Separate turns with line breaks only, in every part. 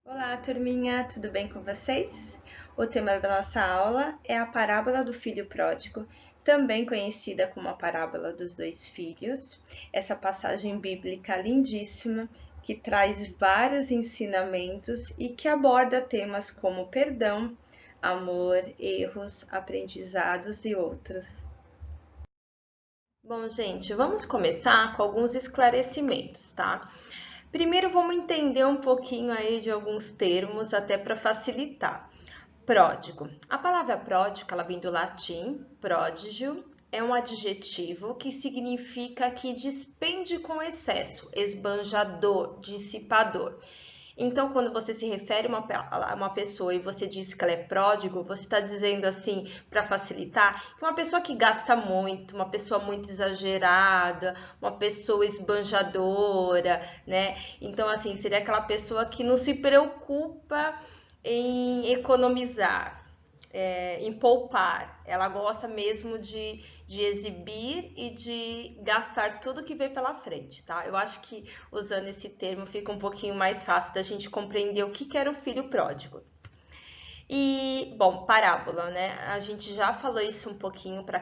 Olá, turminha, tudo bem com vocês? O tema da nossa aula é a parábola do filho pródigo, também conhecida como a parábola dos dois filhos. Essa passagem bíblica lindíssima que traz vários ensinamentos e que aborda temas como perdão, amor, erros, aprendizados e outros. Bom, gente, vamos começar com alguns esclarecimentos, tá? Primeiro, vamos entender um pouquinho aí de alguns termos, até para facilitar. Pródigo. A palavra pródigo, ela vem do latim, pródigio, é um adjetivo que significa que despende com excesso, esbanjador, dissipador. Então, quando você se refere a uma pessoa e você diz que ela é pródigo, você está dizendo assim, para facilitar, que uma pessoa que gasta muito, uma pessoa muito exagerada, uma pessoa esbanjadora, né? Então, assim, seria aquela pessoa que não se preocupa em economizar, em poupar. Ela gosta mesmo de exibir e de gastar tudo que vem pela frente, tá? Eu acho que usando esse termo fica um pouquinho mais fácil da gente compreender o que era o filho pródigo. E, bom, parábola, né? A gente já falou isso um pouquinho para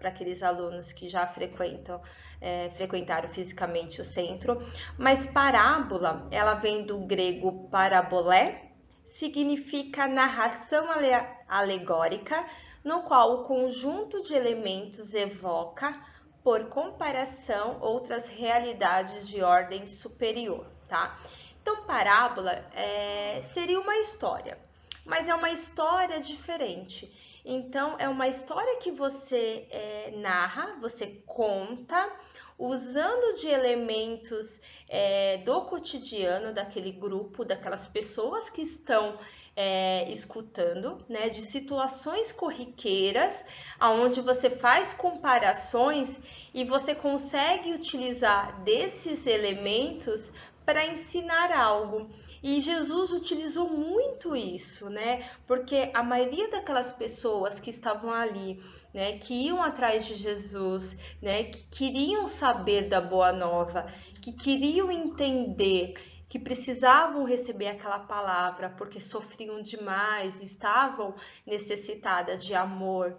aqueles alunos que já frequentaram fisicamente o centro, mas parábola, ela vem do grego parabolé, significa narração alegórica, no qual o conjunto de elementos evoca, por comparação, outras realidades de ordem superior, tá? Então, parábola seria uma história, mas é uma história diferente. Então, é uma história que você narra, você conta, usando de elementos do cotidiano daquele grupo, daquelas pessoas que estão escutando, né, de situações corriqueiras, aonde você faz comparações e você consegue utilizar desses elementos para ensinar algo. E Jesus utilizou muito isso, né? Porque a maioria daquelas pessoas que estavam ali, né, que iam atrás de Jesus, né, que queriam saber da boa nova, que queriam entender, que precisavam receber aquela palavra porque sofriam demais, estavam necessitadas de amor.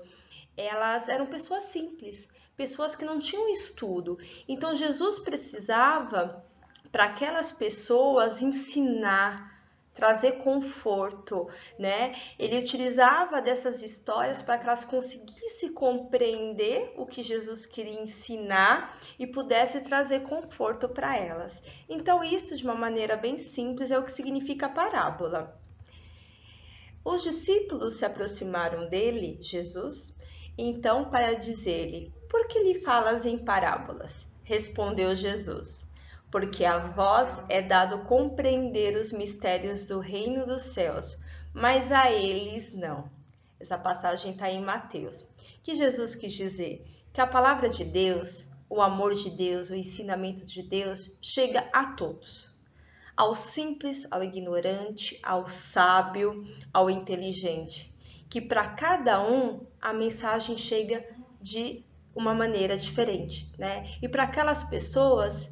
Elas eram pessoas simples, pessoas que não tinham estudo. Então Jesus precisava para aquelas pessoas ensinar, trazer conforto, né? Ele utilizava dessas histórias para que elas conseguissem compreender o que Jesus queria ensinar e pudesse trazer conforto para elas. Então, isso de uma maneira bem simples é o que significa parábola. Os discípulos se aproximaram dele, Jesus, então para dizer-lhe: Por que lhe falas em parábolas? Respondeu Jesus: Porque a vós é dado compreender os mistérios do reino dos céus, mas a eles não. Essa passagem está em Mateus. Que Jesus quis dizer que a palavra de Deus, o amor de Deus, o ensinamento de Deus chega a todos, ao simples, ao ignorante, ao sábio, ao inteligente, que para cada um a mensagem chega de uma maneira diferente, né? E para aquelas pessoas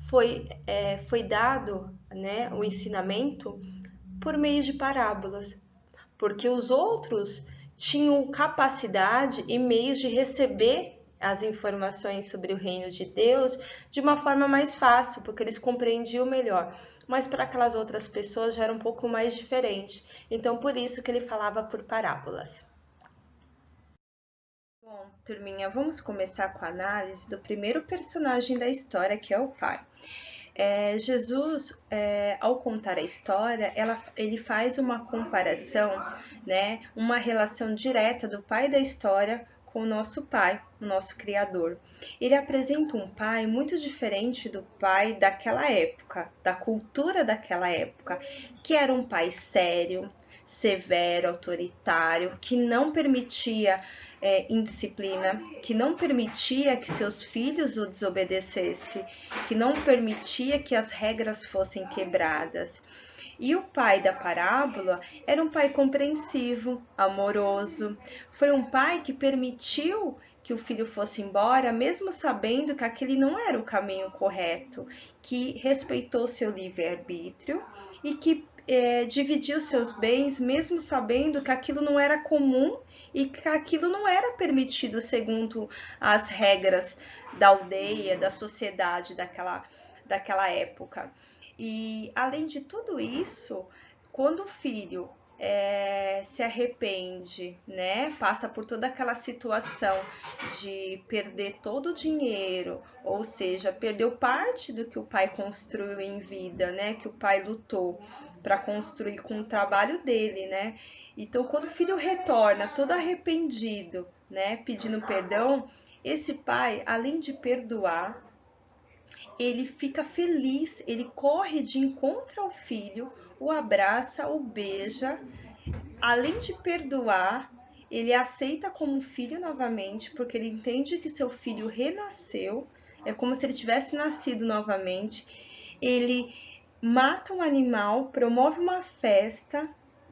foi dado, né, o ensinamento por meio de parábolas, porque os outros tinham capacidade e meios de receber as informações sobre o reino de Deus de uma forma mais fácil, porque eles compreendiam melhor. Mas para aquelas outras pessoas já era um pouco mais diferente. Então, por isso que ele falava por parábolas. Bom, turminha, vamos começar com a análise do primeiro personagem da história, que é o pai. Jesus, ao contar a história, ele faz uma comparação, né, uma relação direta do pai da história com o nosso pai, o nosso Criador. Ele apresenta um pai muito diferente do pai daquela época, da cultura daquela época, que era um pai sério, severo, autoritário, que não permitia indisciplina, que não permitia que seus filhos o desobedecessem, que não permitia que as regras fossem quebradas. E o pai da parábola era um pai compreensivo, amoroso. Foi um pai que permitiu que o filho fosse embora, mesmo sabendo que aquele não era o caminho correto, que respeitou seu livre-arbítrio e que dividir os seus bens, mesmo sabendo que aquilo não era comum e que aquilo não era permitido segundo as regras da aldeia, da sociedade daquela época. E além de tudo isso, quando o filho se arrepende, né? Passa por toda aquela situação de perder todo o dinheiro, ou seja, perdeu parte do que o pai construiu em vida, né? Que o pai lutou para construir com o trabalho dele, né? Então, quando o filho retorna todo arrependido, né? Pedindo perdão, esse pai, além de perdoar, ele fica feliz, ele corre de encontro ao filho, o abraça, o beija. Além de perdoar, ele aceita como filho novamente, porque ele entende que seu filho renasceu, é como se ele tivesse nascido novamente. Ele mata um animal, promove uma festa,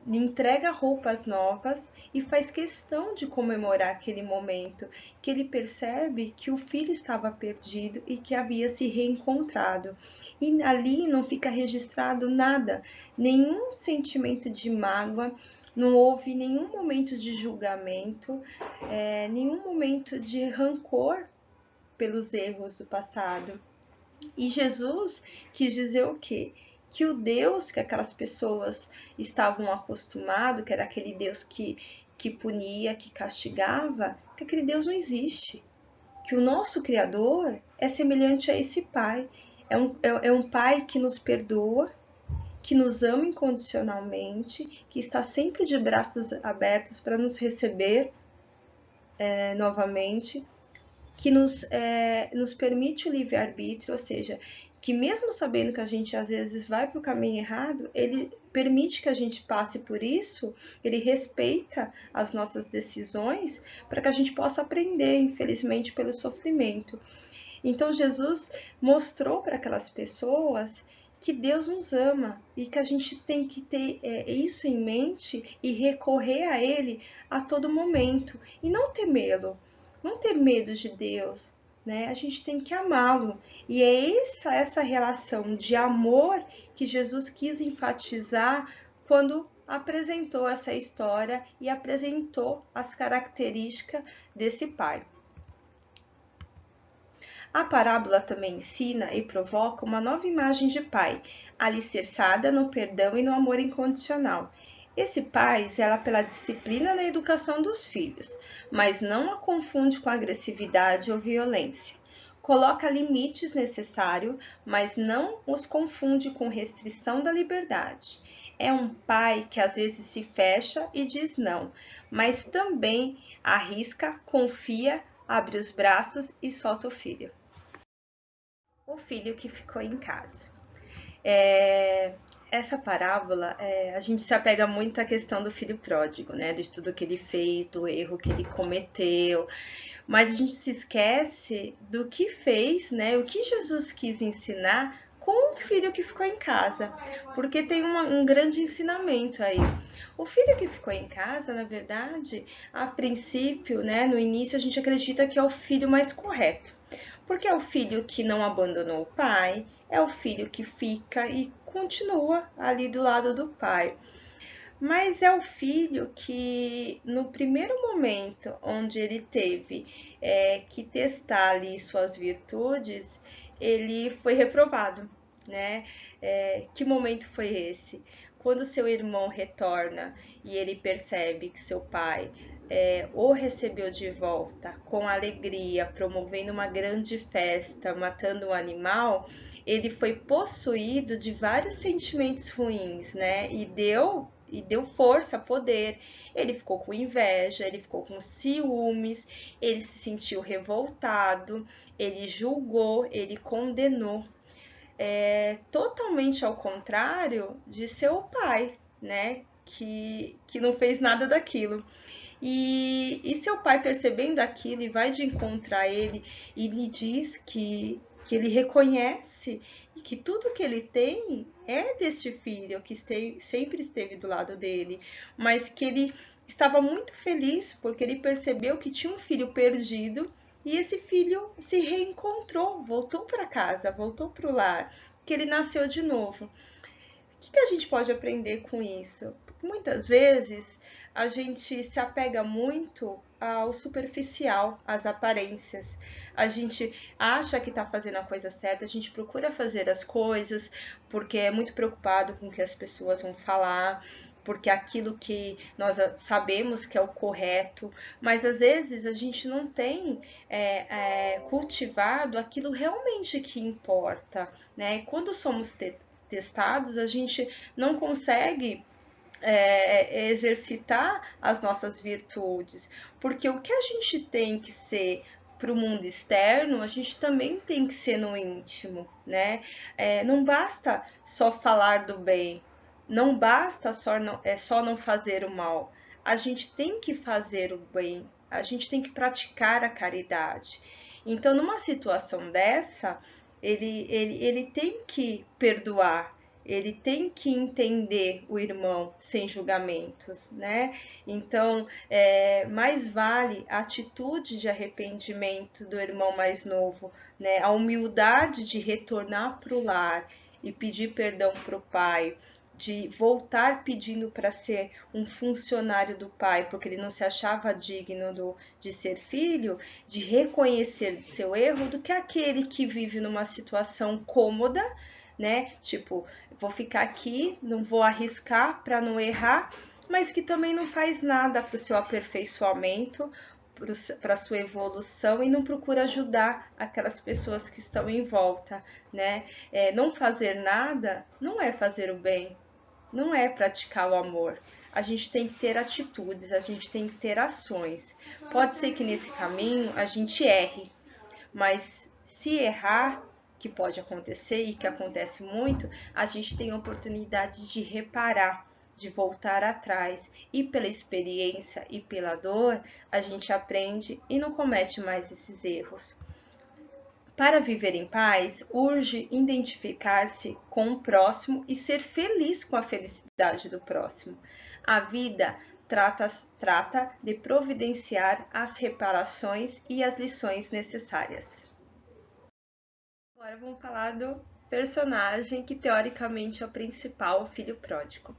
lhe entrega roupas novas e faz questão de comemorar aquele momento, que ele percebe que o filho estava perdido e que havia se reencontrado. E ali não fica registrado nada, nenhum sentimento de mágoa, não houve nenhum momento de julgamento, nenhum momento de rancor pelos erros do passado. E Jesus quis dizer o quê? Que o Deus que aquelas pessoas estavam acostumados, que era aquele Deus que punia, que castigava, que aquele Deus não existe. Que o nosso Criador é semelhante a esse Pai. É um Pai que nos perdoa, que nos ama incondicionalmente, que está sempre de braços abertos para nos receber novamente, que nos permite o livre-arbítrio, ou seja, que mesmo sabendo que a gente às vezes vai para o caminho errado, ele permite que a gente passe por isso, ele respeita as nossas decisões para que a gente possa aprender, infelizmente, pelo sofrimento. Então Jesus mostrou para aquelas pessoas que Deus nos ama e que a gente tem que ter isso em mente e recorrer a Ele a todo momento e não temê-lo. Não ter medo de Deus, né? A gente tem que amá-lo. E é essa relação de amor que Jesus quis enfatizar quando apresentou essa história e apresentou as características desse pai. A parábola também ensina e provoca uma nova imagem de pai, alicerçada no perdão e no amor incondicional. Esse pai zela pela disciplina na educação dos filhos, mas não a confunde com agressividade ou violência. Coloca limites necessários, mas não os confunde com restrição da liberdade. É um pai que às vezes se fecha e diz não, mas também arrisca, confia, abre os braços e solta o filho. O filho que ficou em casa. Essa parábola, a gente se apega muito à questão do filho pródigo, né? De tudo que ele fez, do erro que ele cometeu. Mas a gente se esquece do que fez, né? O que Jesus quis ensinar com o filho que ficou em casa. Porque tem um grande ensinamento aí. O filho que ficou em casa, na verdade, a princípio, né? No início a gente acredita que é o filho mais correto. Porque é o filho que não abandonou o pai, é o filho que fica e continua ali do lado do pai. Mas é o filho que, no primeiro momento onde ele teve que testar ali suas virtudes, ele foi reprovado, né? Que momento foi esse? Quando seu irmão retorna e ele percebe que seu pai o recebeu de volta com alegria, promovendo uma grande festa, matando um animal, ele foi possuído de vários sentimentos ruins, né? E deu força, poder. Ele ficou com inveja, ele ficou com ciúmes, ele se sentiu revoltado, ele julgou, ele condenou. Totalmente ao contrário de seu pai, né? Que não fez nada daquilo. E seu pai, percebendo aquilo, e vai de encontro a ele e lhe diz que ele reconhece e que tudo que ele tem é deste filho que sempre esteve do lado dele, mas que ele estava muito feliz porque ele percebeu que tinha um filho perdido e esse filho se reencontrou, voltou para casa, voltou para o lar, que ele nasceu de novo. que a gente pode aprender com isso? Porque muitas vezes a gente se apega muito ao superficial, às aparências. A gente acha que está fazendo a coisa certa, a gente procura fazer as coisas porque é muito preocupado com o que as pessoas vão falar, porque é aquilo que nós sabemos que é o correto, mas às vezes a gente não tem cultivado aquilo realmente que importa, né? Quando somos testados, a gente não consegue exercitar as nossas virtudes, porque o que a gente tem que ser para o mundo externo, a gente também tem que ser no íntimo, né? Não basta só falar do bem, não basta só não fazer o mal. A gente tem que fazer o bem, a gente tem que praticar a caridade. Então, numa situação dessa, ele tem que perdoar, ele tem que entender o irmão sem julgamentos, né? Então, mais vale a atitude de arrependimento do irmão mais novo, né? A humildade de retornar para o lar e pedir perdão para o pai, de voltar pedindo para ser um funcionário do pai, porque ele não se achava digno de ser filho, de reconhecer seu erro, do que aquele que vive numa situação cômoda, né? Tipo, vou ficar aqui, não vou arriscar para não errar, mas que também não faz nada para o seu aperfeiçoamento, para sua evolução e não procura ajudar aquelas pessoas que estão em volta, né? Não fazer nada não é fazer o bem, não é praticar o amor. A gente tem que ter atitudes, a gente tem que ter ações. Pode ser que nesse caminho a gente erre, mas se errar, que pode acontecer e que acontece muito, a gente tem a oportunidade de reparar, de voltar atrás, e pela experiência e pela dor, a gente aprende e não comete mais esses erros. Para viver em paz, urge identificar-se com o próximo e ser feliz com a felicidade do próximo. A vida trata de providenciar as reparações e as lições necessárias. Agora vamos falar do personagem que teoricamente é o principal, o filho pródigo.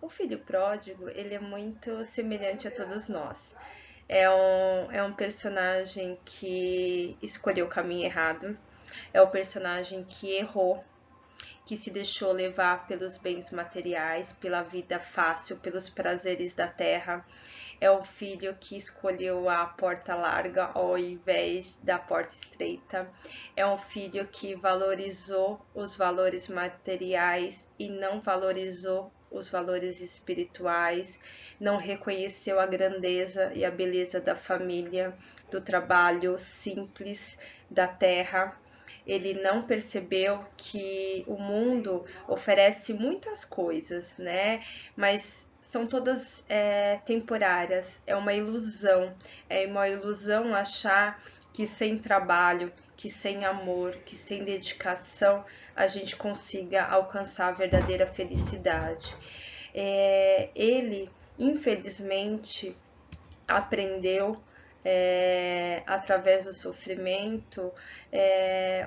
O filho pródigo, ele é muito semelhante a todos nós. É um personagem que escolheu o caminho errado, é o personagem que errou, que se deixou levar pelos bens materiais, pela vida fácil, pelos prazeres da terra. É o filho que escolheu a porta larga ao invés da porta estreita. É um filho que valorizou os valores materiais e não valorizou os valores espirituais, não reconheceu a grandeza e a beleza da família, do trabalho simples da terra. Ele não percebeu que o mundo oferece muitas coisas, né? Mas são todas temporárias, é uma ilusão achar que sem trabalho, que sem amor, que sem dedicação, a gente consiga alcançar a verdadeira felicidade. Ele, infelizmente, aprendeu através do sofrimento,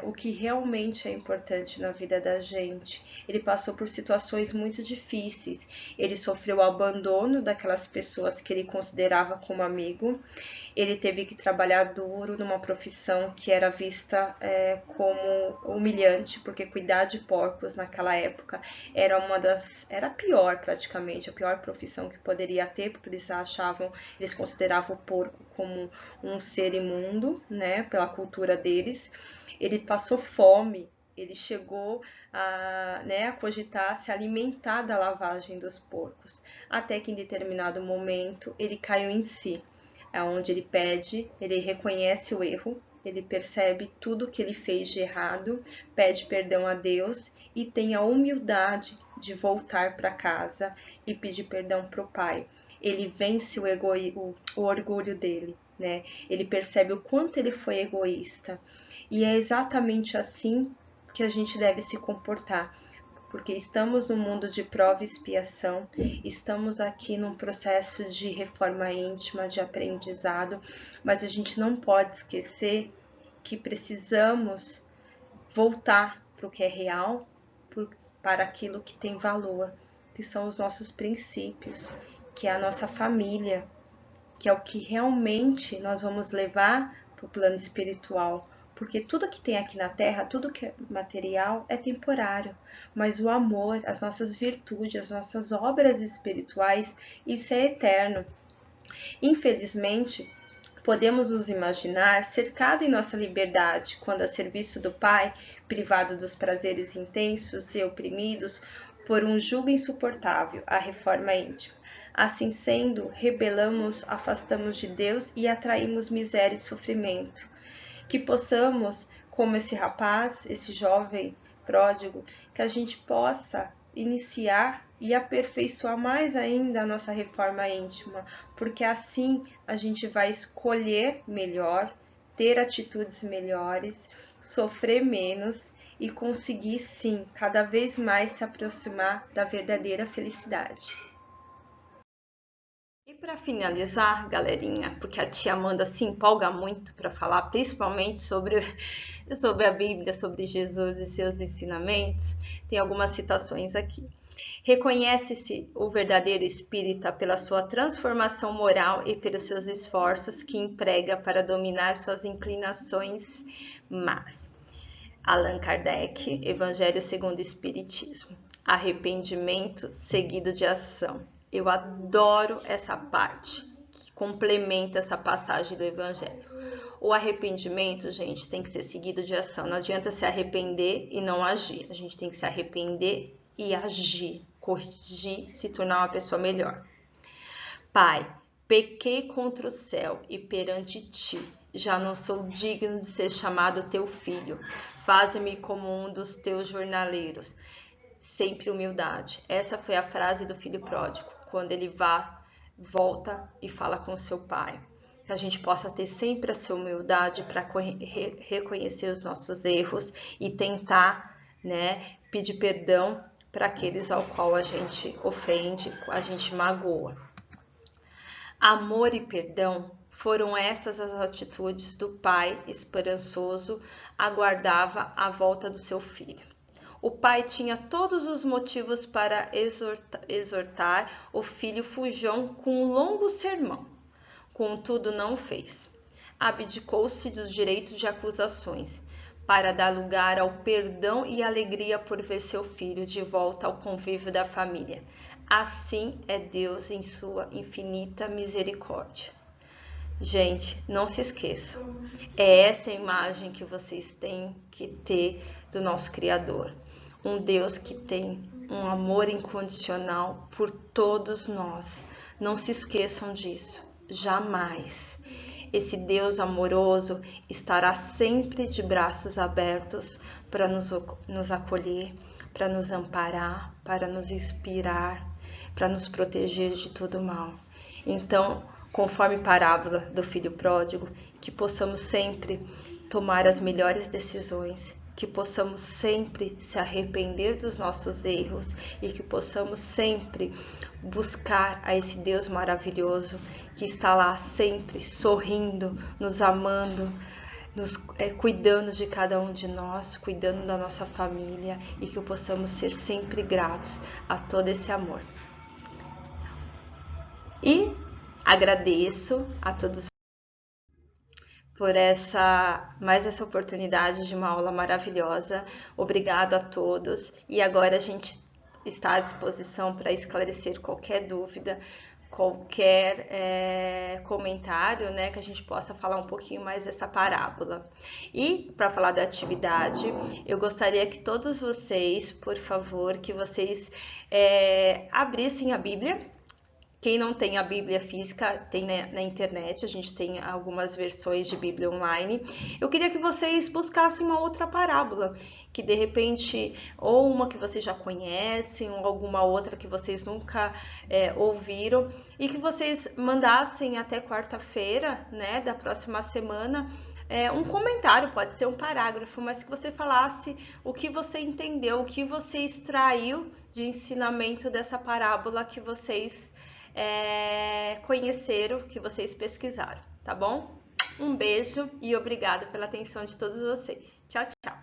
o que realmente é importante na vida da gente. Ele passou por situações muito difíceis, ele sofreu o abandono daquelas pessoas que ele considerava como amigo, ele teve que trabalhar duro numa profissão que era vista como humilhante, porque cuidar de porcos naquela época era pior praticamente, a pior profissão que poderia ter, porque eles consideravam o porco como um ser imundo, né, pela cultura deles. Ele passou fome, ele chegou a cogitar se alimentar da lavagem dos porcos, até que em determinado momento ele caiu em si, onde ele reconhece o erro, ele percebe tudo que ele fez de errado, pede perdão a Deus e tem a humildade de voltar para casa e pedir perdão para o pai. Ele vence o orgulho dele, né? Ele percebe o quanto ele foi egoísta. E é exatamente assim que a gente deve se comportar, porque estamos no mundo de prova e expiação, estamos aqui num processo de reforma íntima, de aprendizado, mas a gente não pode esquecer que precisamos voltar para o que é real, para aquilo que tem valor, que são os nossos princípios, que é a nossa família, que é o que realmente nós vamos levar para o plano espiritual. Porque tudo que tem aqui na Terra, tudo que é material, é temporário. Mas o amor, as nossas virtudes, as nossas obras espirituais, isso é eterno. Infelizmente, podemos nos imaginar cercado em nossa liberdade, quando a serviço do Pai, privado dos prazeres intensos e oprimidos por um jugo insuportável, a reforma íntima. Assim sendo, rebelamos, afastamos de Deus e atraímos miséria e sofrimento. Que possamos, como esse rapaz, esse jovem pródigo, que a gente possa iniciar e aperfeiçoar mais ainda a nossa reforma íntima, porque assim a gente vai escolher melhor, ter atitudes melhores, sofrer menos e conseguir sim cada vez mais se aproximar da verdadeira felicidade. E para finalizar, galerinha, porque a tia Amanda se empolga muito para falar, principalmente sobre a Bíblia, sobre Jesus e seus ensinamentos, tem algumas citações aqui. Reconhece-se o verdadeiro espírita pela sua transformação moral e pelos seus esforços que emprega para dominar suas inclinações más. Allan Kardec, Evangelho segundo o Espiritismo. Arrependimento seguido de ação. Eu adoro essa parte que complementa essa passagem do Evangelho. O arrependimento, gente, tem que ser seguido de ação. Não adianta se arrepender e não agir. A gente tem que se arrepender e agir, corrigir, se tornar uma pessoa melhor. Pai, pequei contra o céu e perante ti. Já não sou digno de ser chamado teu filho. Faze-me como um dos teus jornaleiros. Sempre humildade. Essa foi a frase do filho pródigo, quando ele volta e fala com seu pai. Que a gente possa ter sempre essa humildade para reconhecer os nossos erros e tentar, né, pedir perdão para aqueles ao qual a gente ofende, a gente magoa. Amor e perdão foram essas as atitudes do pai esperançoso, aguardava a volta do seu filho. O pai tinha todos os motivos para exortar o filho fujão com um longo sermão. Contudo, não o fez. Abdicou-se dos direitos de acusações, para dar lugar ao perdão e alegria por ver seu filho de volta ao convívio da família. Assim é Deus em sua infinita misericórdia. Gente, não se esqueçam. É essa a imagem que vocês têm que ter do nosso Criador. Um Deus que tem um amor incondicional por todos nós. Não se esqueçam disso, jamais. Esse Deus amoroso estará sempre de braços abertos para nos acolher, para nos amparar, para nos inspirar, para nos proteger de todo mal. Então, conforme parábola do filho pródigo, que possamos sempre tomar as melhores decisões, que possamos sempre se arrepender dos nossos erros e que possamos sempre buscar a esse Deus maravilhoso que está lá sempre sorrindo, nos amando, cuidando de cada um de nós, cuidando da nossa família e que possamos ser sempre gratos a todo esse amor. E agradeço a todos por mais essa oportunidade de uma aula maravilhosa. Obrigado a todos. E agora a gente está à disposição para esclarecer qualquer dúvida, qualquer comentário, né, que a gente possa falar um pouquinho mais dessa parábola. E para falar da atividade, eu gostaria que todos vocês, por favor, que vocês abrissem a Bíblia. Quem não tem a Bíblia física, tem na internet, a gente tem algumas versões de Bíblia online. Eu queria que vocês buscassem uma outra parábola, que de repente, ou uma que vocês já conhecem, ou alguma outra que vocês nunca ouviram, e que vocês mandassem até quarta-feira, né, da próxima semana, um comentário, pode ser um parágrafo, mas que você falasse o que você entendeu, o que você extraiu de ensinamento dessa parábola que vocês conheceram, que vocês pesquisaram, tá bom? Um beijo e obrigada pela atenção de todos vocês. Tchau, tchau!